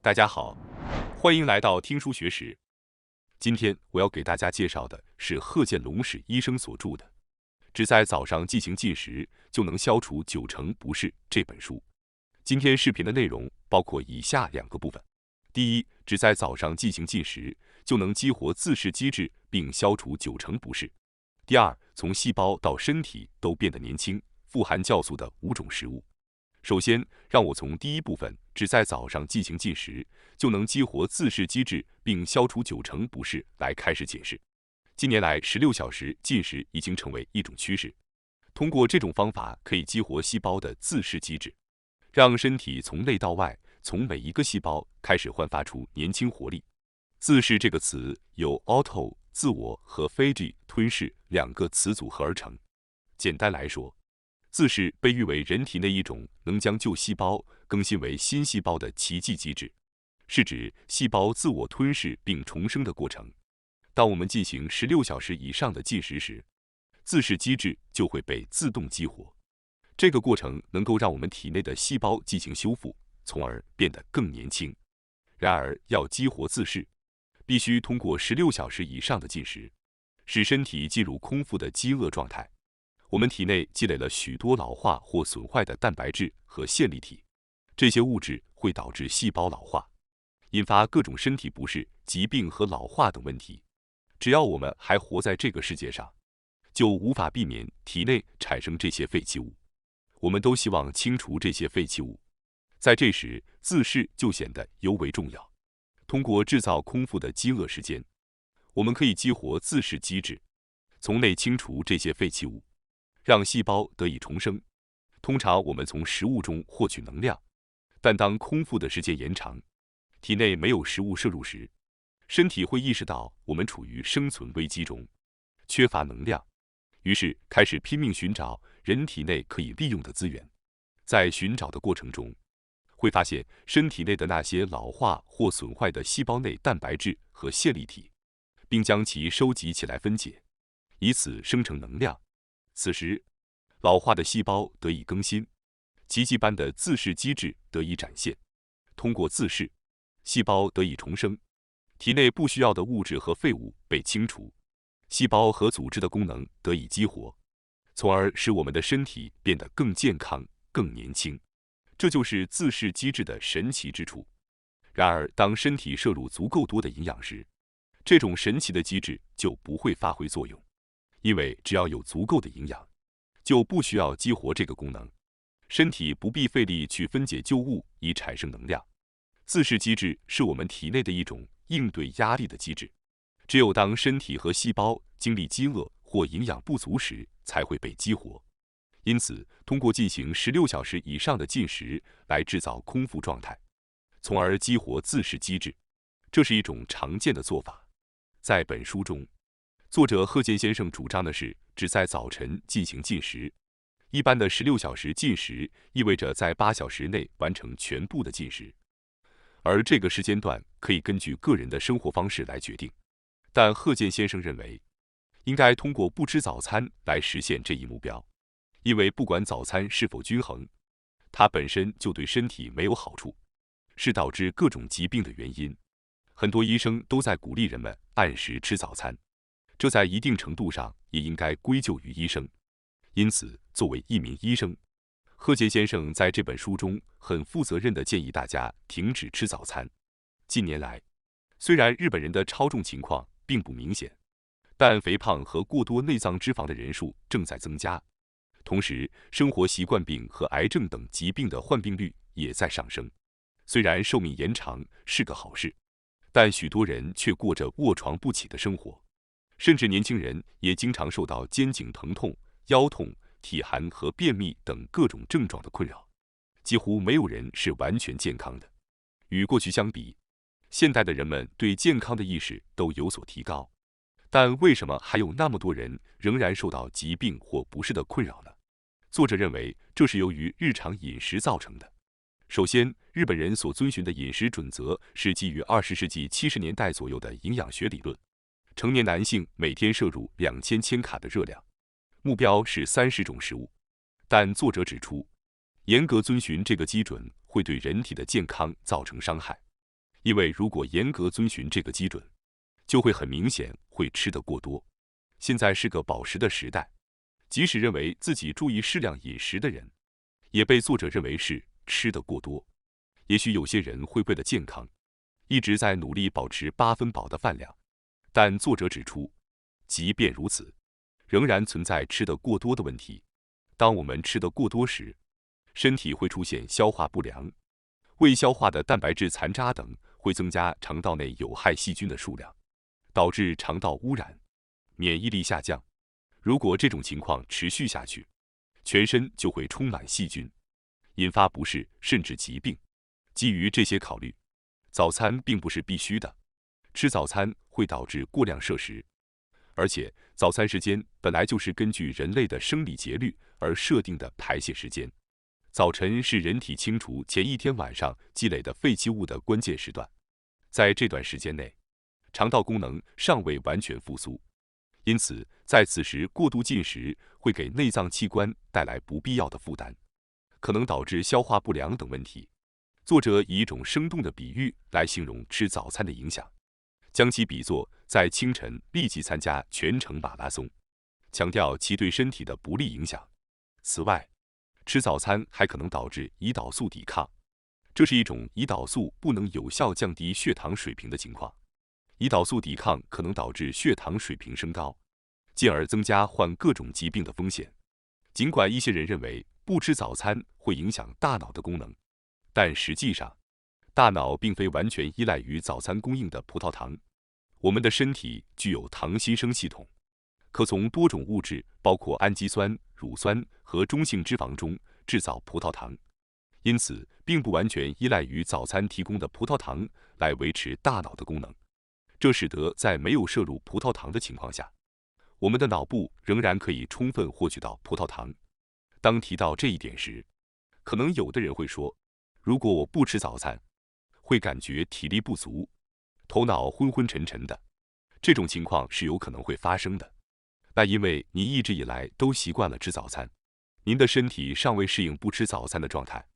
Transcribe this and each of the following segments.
大家好，欢迎来到听书学史。今天我要给大家介绍的是贺建龙史医生所著的《只在早上进行进食就能消除90%不适》这本书。今天视频的内容包括以下2个部分：第一，只在早上进行进食就能激活自噬机制并消除90%不适；第二，从细胞到身体都变得年轻，富含酵素的5种食物。首先，让我从第一部分只在早上进行进食就能激活自噬机制并消除90%不适来开始解释。近年来，16小时进食已经成为一种趋势。通过这种方法，可以激活细胞的自噬机制，让身体从内到外，从每一个细胞开始焕发出年轻活力。自噬这个词由 auto 自我和 phage 吞噬2个词组合而成。简单来说，自噬被誉为人体内一种能将旧细胞更新为新细胞的奇迹机制，是指细胞自我吞噬并重生的过程。当我们进行16小时以上的进食时，自噬机制就会被自动激活。这个过程能够让我们体内的细胞进行修复，从而变得更年轻。然而，要激活自噬，必须通过16小时以上的进食，使身体进入空腹的饥饿状态。我们体内积累了许多老化或损坏的蛋白质和线粒体，这些物质会导致细胞老化，引发各种身体不适、疾病和老化等问题。只要我们还活在这个世界上，就无法避免体内产生这些废弃物。我们都希望清除这些废弃物，在这时，自噬就显得尤为重要。通过制造空腹的饥饿时间，我们可以激活自噬机制，从内清除这些废弃物，让细胞得以重生。通常我们从食物中获取能量，但当空腹的时间延长，体内没有食物摄入时，身体会意识到我们处于生存危机中，缺乏能量，于是开始拼命寻找人体内可以利用的资源。在寻找的过程中，会发现身体内的那些老化或损坏的细胞内蛋白质和线粒体，并将其收集起来分解，以此生成能量。此时，老化的细胞得以更新，奇迹般的自噬机制得以展现。通过自噬，细胞得以重生，体内不需要的物质和废物被清除，细胞和组织的功能得以激活，从而使我们的身体变得更健康、更年轻。这就是自噬机制的神奇之处。然而，当身体摄入足够多的营养时，这种神奇的机制就不会发挥作用。因为只要有足够的营养，就不需要激活这个功能，身体不必费力去分解旧物以产生能量。自噬机制是我们体内的一种应对压力的机制，只有当身体和细胞经历饥饿或营养不足时，才会被激活。因此，通过进行16小时以上的进食来制造空腹状态，从而激活自噬机制，这是一种常见的做法。在本书中，作者贺建先生主张的是只在早晨进行进食。一般的16小时进食意味着在8小时内完成全部的进食，而这个时间段可以根据个人的生活方式来决定。但贺建先生认为，应该通过不吃早餐来实现这一目标，因为不管早餐是否均衡，它本身就对身体没有好处，是导致各种疾病的原因。很多医生都在鼓励人们按时吃早餐，这在一定程度上也应该归咎于医生。因此，作为一名医生，贺建先生在这本书中很负责任地建议大家停止吃早餐。近年来，虽然日本人的超重情况并不明显，但肥胖和过多内脏脂肪的人数正在增加，同时生活习惯病和癌症等疾病的患病率也在上升。虽然寿命延长是个好事，但许多人却过着卧床不起的生活，甚至年轻人也经常受到肩颈疼痛、腰痛、体寒和便秘等各种症状的困扰，几乎没有人是完全健康的。与过去相比，现代的人们对健康的意识都有所提高，但为什么还有那么多人仍然受到疾病或不适的困扰呢？作者认为，这是由于日常饮食造成的。首先，日本人所遵循的饮食准则是基于20世纪70年代左右的营养学理论，成年男性每天摄入2000千卡的热量，目标是30种食物。但作者指出，严格遵循这个基准会对人体的健康造成伤害。因为如果严格遵循这个基准，就会很明显会吃得过多。现在是个饱食的时代，即使认为自己注意适量饮食的人，也被作者认为是吃得过多。也许有些人会为了健康，一直在努力保持8分饱的饭量，但作者指出，即便如此，仍然存在吃得过多的问题。当我们吃得过多时，身体会出现消化不良，未消化的蛋白质残渣等会增加肠道内有害细菌的数量，导致肠道污染，免疫力下降。如果这种情况持续下去，全身就会充满细菌，引发不适甚至疾病。基于这些考虑，早餐并不是必须的，吃早餐会导致过量摄食，而且早餐时间本来就是根据人类的生理节律而设定的排泄时间。早晨是人体清除前一天晚上积累的废弃物的关键时段，在这段时间内，肠道功能尚未完全复苏，因此在此时过度进食会给内脏器官带来不必要的负担，可能导致消化不良等问题。作者以一种生动的比喻来形容吃早餐的影响，将其比作在清晨立即参加全程马拉松，强调其对身体的不利影响。此外，吃早餐还可能导致胰岛素抵抗，这是一种胰岛素不能有效降低血糖水平的情况。胰岛素抵抗可能导致血糖水平升高，进而增加患各种疾病的风险。尽管一些人认为不吃早餐会影响大脑的功能，但实际上，大脑并非完全依赖于早餐供应的葡萄糖。我们的身体具有糖新生系统，可从多种物质，包括氨基酸、乳酸和中性脂肪中制造葡萄糖，因此并不完全依赖于早餐提供的葡萄糖来维持大脑的功能。这使得在没有摄入葡萄糖的情况下，我们的脑部仍然可以充分获取到葡萄糖。当提到这一点时，可能有的人会说，如果我不吃早餐，会感觉体力不足，头脑昏昏沉沉的。这种情况是有可能会发生的。那因为你一直以来都习惯了吃早餐，您的身体尚未适应不吃早餐的状态。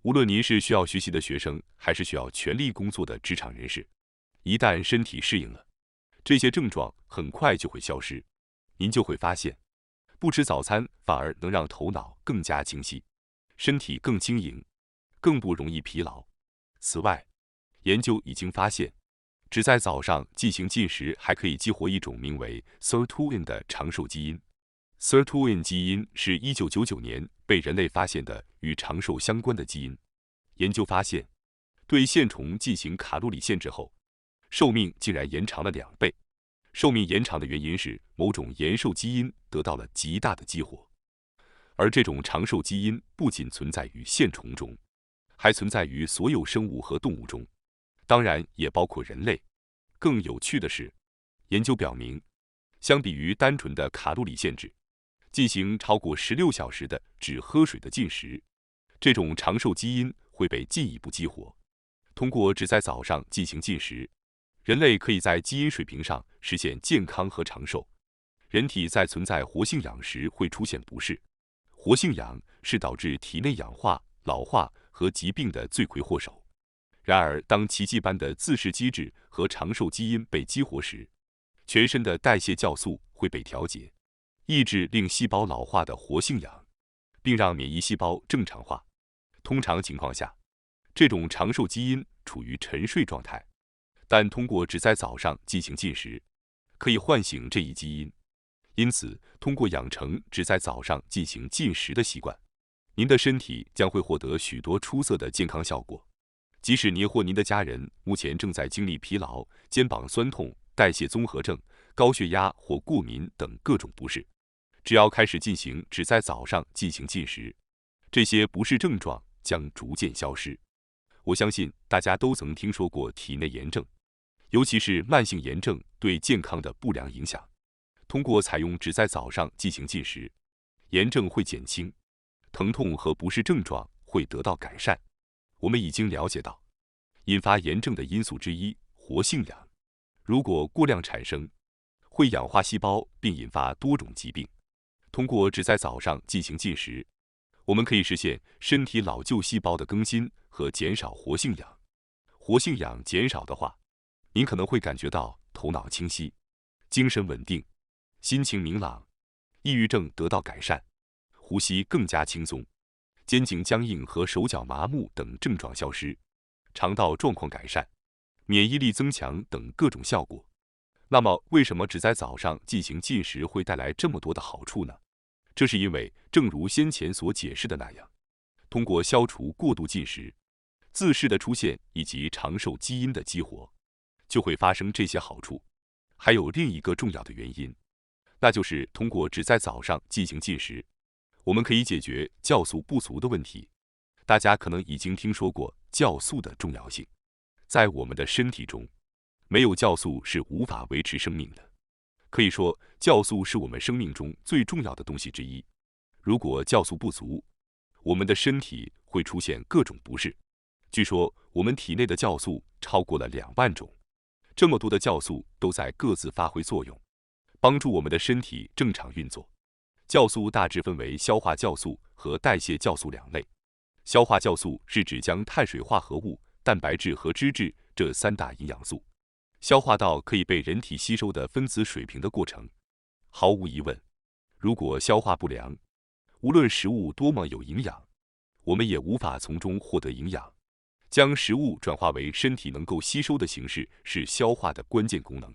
无论您是需要学习的学生，还是需要全力工作的职场人士，一旦身体适应了，这些症状很快就会消失。您就会发现，不吃早餐反而能让头脑更加清晰，身体更轻盈，更不容易疲劳。此外，研究已经发现，只在早上进行进食还可以激活一种名为 sirtuin 的长寿基因。sirtuin 基因是1999年被人类发现的与长寿相关的基因。研究发现，对线虫进行卡路里限制后，寿命竟然延长了2倍。寿命延长的原因是某种延寿基因得到了极大的激活，而这种长寿基因不仅存在于线虫中，还存在于所有生物和动物中，当然也包括人类。更有趣的是，研究表明，相比于单纯的卡路里限制，进行超过16小时的只喝水的进食，这种长寿基因会被进一步激活。通过只在早上进行进食，人类可以在基因水平上实现健康和长寿。人体在存在活性氧时会出现不适，活性氧是导致体内氧化、老化和疾病的罪魁祸首。然而，当奇迹般的自噬机制和长寿基因被激活时，全身的代谢酵素会被调节，抑制令细胞老化的活性氧，并让免疫细胞正常化。通常情况下，这种长寿基因处于沉睡状态，但通过只在早上进行进食，可以唤醒这一基因。因此，通过养成只在早上进行进食的习惯，您的身体将会获得许多出色的健康效果。即使您或您的家人目前正在经历疲劳、肩膀酸痛、代谢综合症、高血压或过敏等各种不适，只要开始进行只在早上进行进食，这些不适症状将逐渐消失。我相信大家都曾听说过体内炎症，尤其是慢性炎症对健康的不良影响。通过采用只在早上进行进食，炎症会减轻，疼痛和不适症状会得到改善。我们已经了解到，引发炎症的因素之一活性氧，如果过量产生，会氧化细胞并引发多种疾病。通过只在早上进行进食，我们可以实现身体老旧细胞的更新和减少活性氧。活性氧减少的话，您可能会感觉到头脑清晰、精神稳定、心情明朗，抑郁症得到改善，呼吸更加轻松，肩颈僵硬和手脚麻木等症状消失，肠道状况改善，免疫力增强等各种效果。那么，为什么只在早上进行进食会带来这么多的好处呢？这是因为，正如先前所解释的那样，通过消除过度进食、自噬的出现以及长寿基因的激活，就会发生这些好处。还有另一个重要的原因，那就是通过只在早上进行进食，我们可以解决酵素不足的问题。大家可能已经听说过酵素的重要性，在我们的身体中，没有酵素是无法维持生命的。可以说，酵素是我们生命中最重要的东西之一。如果酵素不足，我们的身体会出现各种不适。据说，我们体内的酵素超过了2万种，这么多的酵素都在各自发挥作用，帮助我们的身体正常运作。酵素大致分为消化酵素和代谢酵素2类。消化酵素是指将碳水化合物、蛋白质和脂质这3大营养素消化到可以被人体吸收的分子水平的过程。毫无疑问，如果消化不良，无论食物多么有营养，我们也无法从中获得营养。将食物转化为身体能够吸收的形式是消化的关键功能，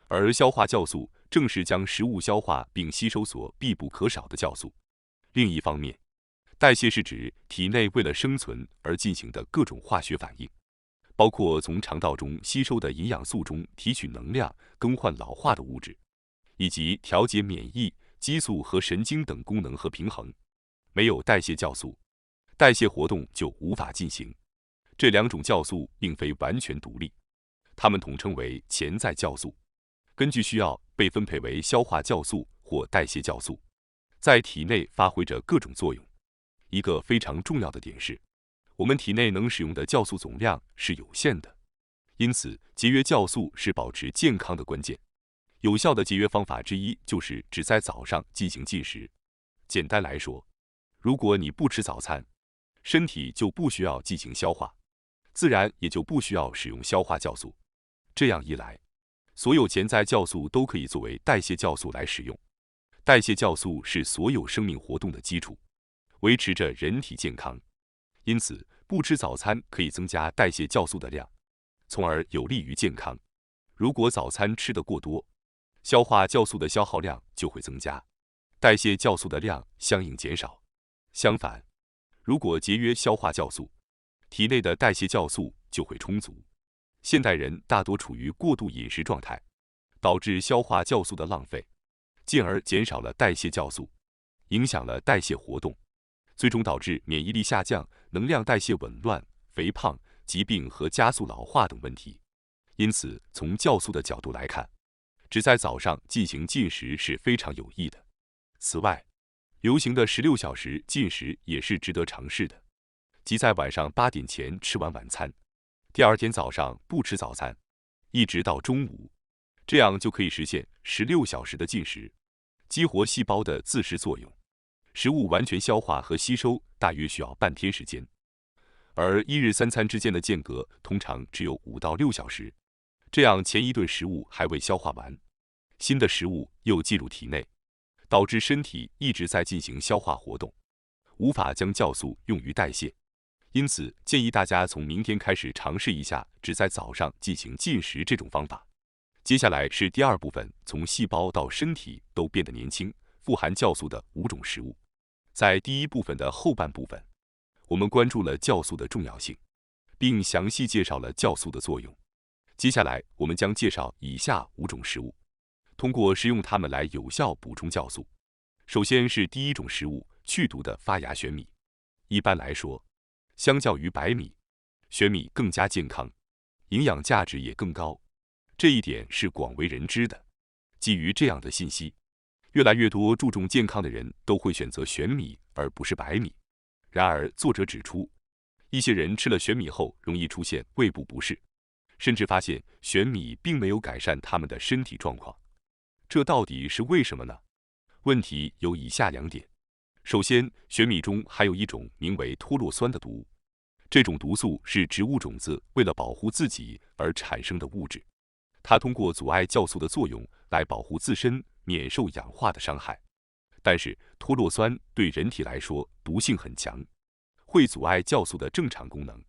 而消化酵素正是将食物消化并吸收所必不可少的酵素。另一方面，代谢是指体内为了生存而进行的各种化学反应，包括从肠道中吸收的营养素中提取能量、更换老化的物质，以及调节免疫、激素和神经等功能和平衡。没有代谢酵素，代谢活动就无法进行。这2种酵素并非完全独立，它们统称为潜在酵素，根据需要被分配为消化酵素或代谢酵素，在体内发挥着各种作用。一个非常重要的点是，我们体内能使用的酵素总量是有限的，因此节约酵素是保持健康的关键。有效的节约方法之一就是只在早上进行进食。简单来说，如果你不吃早餐，身体就不需要进行消化，自然也就不需要使用消化酵素。这样一来，所有潜在酵素都可以作为代谢酵素来使用。代谢酵素是所有生命活动的基础，维持着人体健康。因此，不吃早餐可以增加代谢酵素的量，从而有利于健康。如果早餐吃得过多，消化酵素的消耗量就会增加，代谢酵素的量相应减少。相反，如果节约消化酵素，体内的代谢酵素就会充足。现代人大多处于过度饮食状态，导致消化酵素的浪费，进而减少了代谢酵素，影响了代谢活动，最终导致免疫力下降、能量代谢紊乱、肥胖、疾病和加速老化等问题。因此，从酵素的角度来看，只在早上进行进食是非常有益的。此外，流行的16小时进食也是值得尝试的，即在晚上8点前吃完晚餐，第2天早上不吃早餐，一直到中午，这样就可以实现16小时的进食，激活细胞的自噬作用。食物完全消化和吸收大约需要半天时间，而1日3餐之间的间隔通常只有5到6小时，这样前一顿食物还未消化完，新的食物又进入体内，导致身体一直在进行消化活动，无法将酵素用于代谢。因此，建议大家从明天开始尝试一下只在早上进行进食这种方法。接下来是第2部分，从细胞到身体都变得年轻，富含酵素的5种食物。在第1部分的后半部分，我们关注了酵素的重要性，并详细介绍了酵素的作用。接下来，我们将介绍以下5种食物，通过食用它们来有效补充酵素。首先是第1种食物，去毒的发芽玄米。一般来说，相较于白米，玄米更加健康，营养价值也更高，这一点是广为人知的。基于这样的信息，越来越多注重健康的人都会选择玄米而不是白米。然而，作者指出，一些人吃了玄米后容易出现胃部不适，甚至发现玄米并没有改善他们的身体状况。这到底是为什么呢？问题有以下2点。首先，玄米中含有一种名为脱落酸的毒物，这种毒素是植物种子为了保护自己而产生的物质，它通过阻碍酵素的作用来保护自身免受氧化的伤害。但是脱落酸对人体来说毒性很强，会阻碍酵素的正常功能，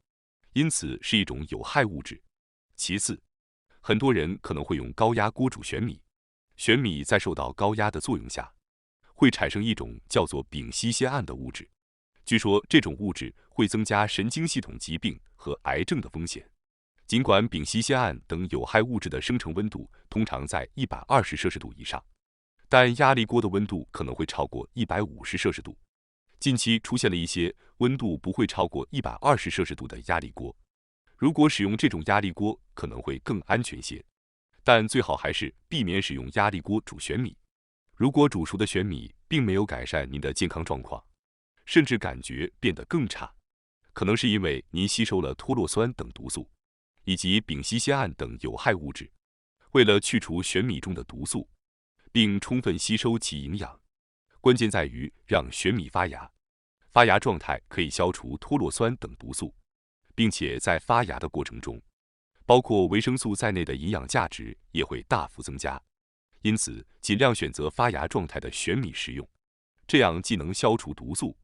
因此是一种有害物质。其次，很多人可能会用高压锅煮玄米，玄米在受到高压的作用下，会产生一种叫做丙烯酰胺的物质。据说这种物质会增加神经系统疾病和癌症的风险。尽管丙烯酰胺等有害物质的生成温度通常在120摄氏度以上，但压力锅的温度可能会超过150摄氏度。近期出现了一些温度不会超过120摄氏度的压力锅，如果使用这种压力锅可能会更安全些，但最好还是避免使用压力锅煮玄米。如果煮熟的玄米并没有改善您的健康状况，甚至感觉变得更差，可能是因为您吸收了脱落酸等毒素，以及丙烯酰胺等有害物质。为了去除玄米中的毒素，并充分吸收其营养，关键在于让玄米发芽。发芽状态可以消除脱落酸等毒素，并且在发芽的过程中，包括维生素在内的营养价值也会大幅增加。因此，尽量选择发芽状态的玄米食用，这样既能消除毒素，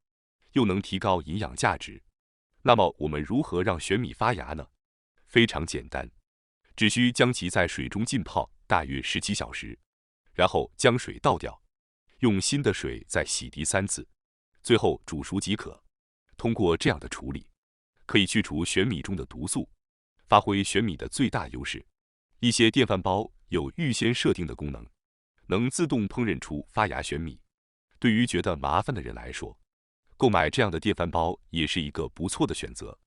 又能提高营养价值。那么，我们如何让玄米发芽呢？非常简单，只需将其在水中浸泡大约17小时，然后将水倒掉，用新的水再洗涤3次，最后煮熟即可。通过这样的处理，可以去除玄米中的毒素，发挥玄米的最大优势。一些电饭煲有预先设定的功能，能自动烹饪出发芽玄米。对于觉得麻烦的人来说，购买这样的电饭煲也是一个不错的选择。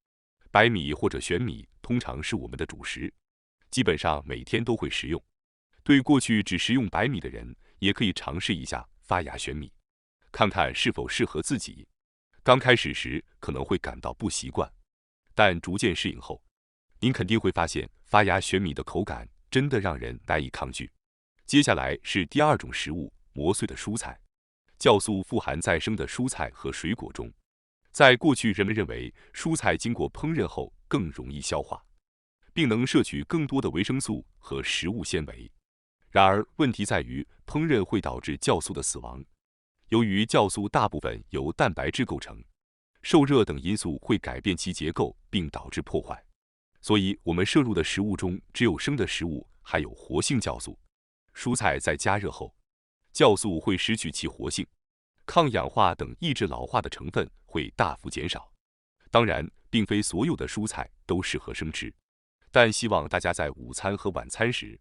白米或者玄米通常是我们的主食，基本上每天都会食用。对过去只食用白米的人，也可以尝试一下发芽玄米，看看是否适合自己。刚开始时可能会感到不习惯，但逐渐适应后，您肯定会发现发芽玄米的口感真的让人难以抗拒。接下来是第2种食物，磨碎的蔬菜。酵素富含在生的蔬菜和水果中，在过去人们认为蔬菜经过烹饪后更容易消化，并能摄取更多的维生素和食物纤维。然而，问题在于烹饪会导致酵素的死亡。由于酵素大部分由蛋白质构成，受热等因素会改变其结构并导致破坏，所以我们摄入的食物中只有生的食物含有活性酵素。蔬菜在加热后，酵素会失去其活性，抗氧化等抑制老化的成分会大幅减少。当然，并非所有的蔬菜都适合生吃，但希望大家在午餐和晚餐时，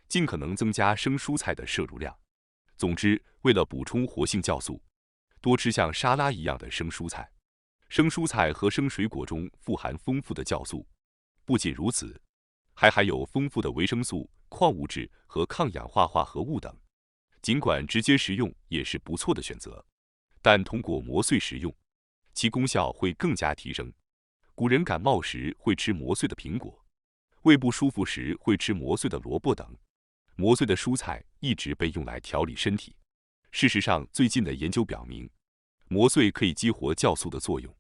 尽可能增加生蔬菜的摄入量。总之，为了补充活性酵素，多吃像沙拉一样的生蔬菜。生蔬菜和生水果中富含丰富的酵素，不仅如此，还含有丰富的维生素、矿物质和抗氧化化合物等。尽管直接食用也是不错的选择，但通过磨碎食用，其功效会更加提升。古人感冒时会吃磨碎的苹果，胃不舒服时会吃磨碎的萝卜等。磨碎的蔬菜一直被用来调理身体。事实上，最近的研究表明，磨碎可以激活酵素的作用，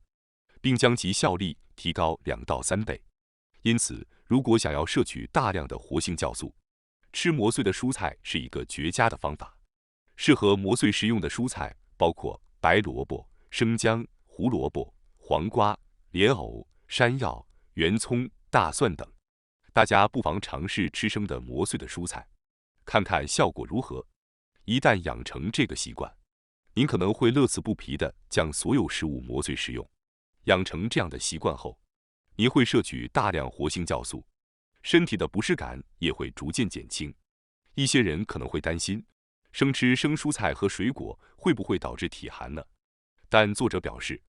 并将其效力提高2到3倍。因此，如果想要摄取大量的活性酵素，吃磨碎的蔬菜是一个绝佳的方法。适合磨碎食用的蔬菜包括白萝卜、生姜、胡萝卜、黄瓜、莲藕、山药、圆葱、大蒜等。大家不妨尝试吃生的磨碎的蔬菜，看看效果如何。一旦养成这个习惯，您可能会乐此不疲地将所有食物磨碎食用。养成这样的习惯后，您会摄取大量活性酵素，身体的不适感也会逐渐减轻。一些人可能会担心，生吃生蔬菜和水果会不会导致体寒呢？但作者表示，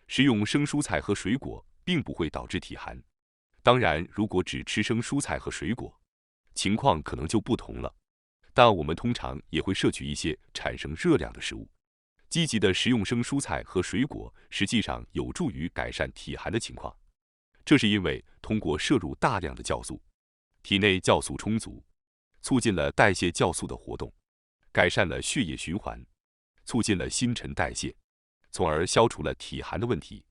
食用生蔬菜和水果并不会导致体寒。当然，如果只吃生蔬菜和水果，情况可能就不同了。但我们通常也会摄取一些产生热量的食物。积极的食用生蔬菜和水果，实际上有助于改善体寒的情况。这是因为通过摄入大量的酵素，体内酵素充足，促进了代谢酵素的活动，改善了血液循环，促进了新陈代谢，从而消除了体寒的问题。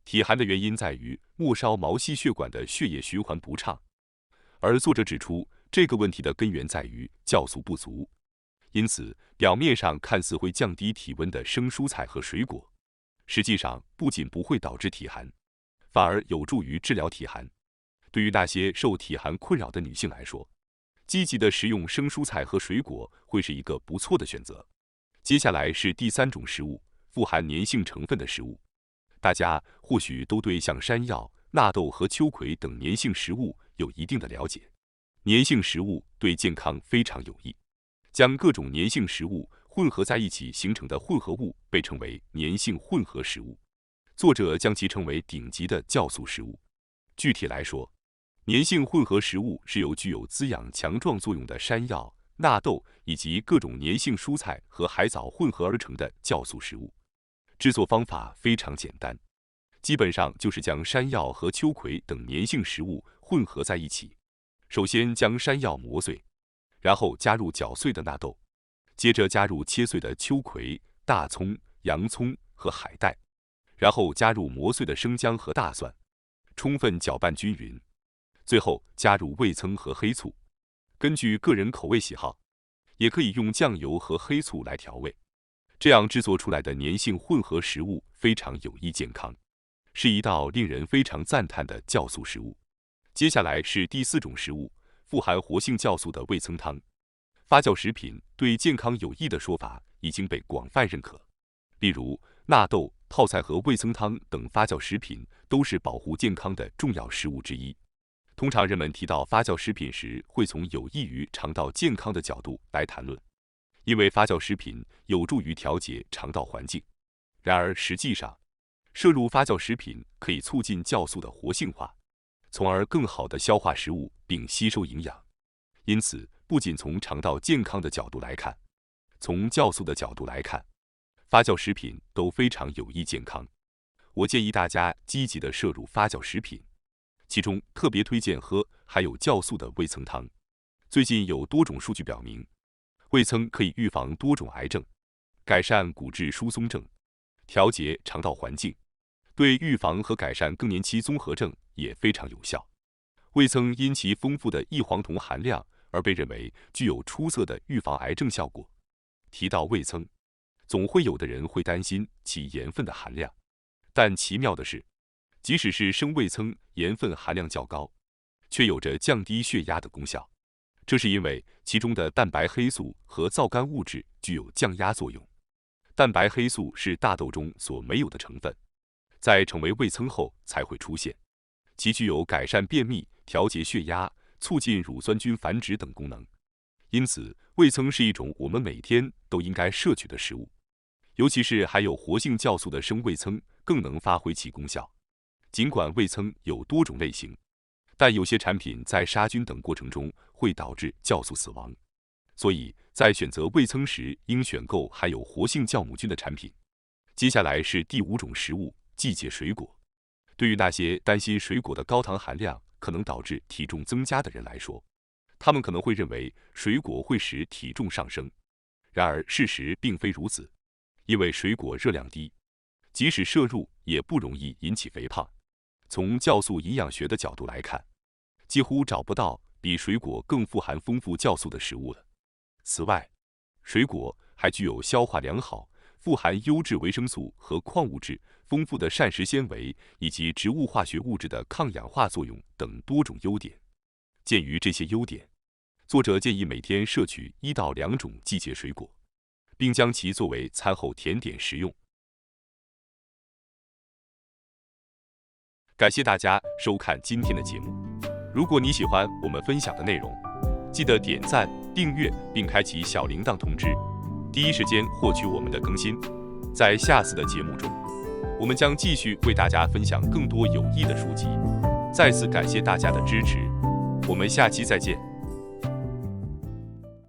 体寒的原因在于末梢毛细血管的血液循环不畅，而作者指出，这个问题的根源在于酵素不足。因此，表面上看似会降低体温的生蔬菜和水果，实际上不仅不会导致体寒，反而有助于治疗体寒。对于那些受体寒困扰的女性来说，积极的食用生蔬菜和水果会是一个不错的选择。接下来是第3种食物，富含粘性成分的食物。大家或许都对像山药、纳豆和秋葵等粘性食物有一定的了解。粘性食物对健康非常有益，将各种粘性食物混合在一起形成的混合物被称为粘性混合食物。作者将其称为顶级的酵素食物。具体来说，粘性混合食物是由具有滋养强壮作用的山药、纳豆以及各种粘性蔬菜和海藻混合而成的酵素食物。制作方法非常简单，基本上就是将山药和秋葵等粘性食物混合在一起。首先将山药磨碎，然后加入搅碎的纳豆，接着加入切碎的秋葵、大葱、洋葱和海带，然后加入磨碎的生姜和大蒜，充分搅拌均匀。最后加入味噌和黑醋，根据个人口味喜好，也可以用酱油和黑醋来调味。这样制作出来的粘性混合食物非常有益健康，是一道令人非常赞叹的酵素食物。接下来是第4种食物，富含活性酵素的味噌汤。发酵食品对健康有益的说法已经被广泛认可，例如纳豆、泡菜和味噌汤等发酵食品都是保护健康的重要食物之一。通常人们提到发酵食品时，会从有益于肠道健康的角度来谈论，因为发酵食品有助于调节肠道环境。然而实际上，摄入发酵食品可以促进酵素的活性化，从而更好地消化食物并吸收营养。因此，不仅从肠道健康的角度来看，从酵素的角度来看，发酵食品都非常有益健康。我建议大家积极地摄入发酵食品，其中特别推荐喝含有酵素的味噌汤。最近有多种数据表明，味噌可以预防多种癌症，改善骨质疏松症，调节肠道环境，对预防和改善更年期综合症也非常有效。味噌因其丰富的异黄酮含量而被认为具有出色的预防癌症效果。提到味噌，总会有的人会担心其盐分的含量，但奇妙的是，即使是生味噌盐分含量较高，却有着降低血压的功效。这是因为其中的蛋白黑素和皂苷物质具有降压作用。蛋白黑素是大豆中所没有的成分，在成为味噌后才会出现。其具有改善便秘、调节血压、促进乳酸菌繁殖等功能。因此，味噌是一种我们每天都应该摄取的食物。尤其是含有活性酵素的生味噌更能发挥其功效。尽管味噌有多种类型，但有些产品在杀菌等过程中会导致酵素死亡，所以在选择味噌时应选购含有活性酵母菌的产品。接下来是第5种食物，季节水果。对于那些担心水果的高糖含量可能导致体重增加的人来说，他们可能会认为水果会使体重上升。然而事实并非如此，因为水果热量低，即使摄入也不容易引起肥胖。从酵素营养学的角度来看，几乎找不到比水果更富含丰富酵素的食物了。此外，水果还具有消化良好、富含优质维生素和矿物质、丰富的膳食纤维以及植物化学物质的抗氧化作用等多种优点。鉴于这些优点，作者建议每天摄取1到2种季节水果，并将其作为餐后甜点食用。感谢大家收看今天的节目。如果你喜欢我们分享的内容，记得点赞、订阅并开启小铃铛通知，第一时间获取我们的更新。在下次的节目中，我们将继续为大家分享更多有益的书籍。再次感谢大家的支持，我们下期再见。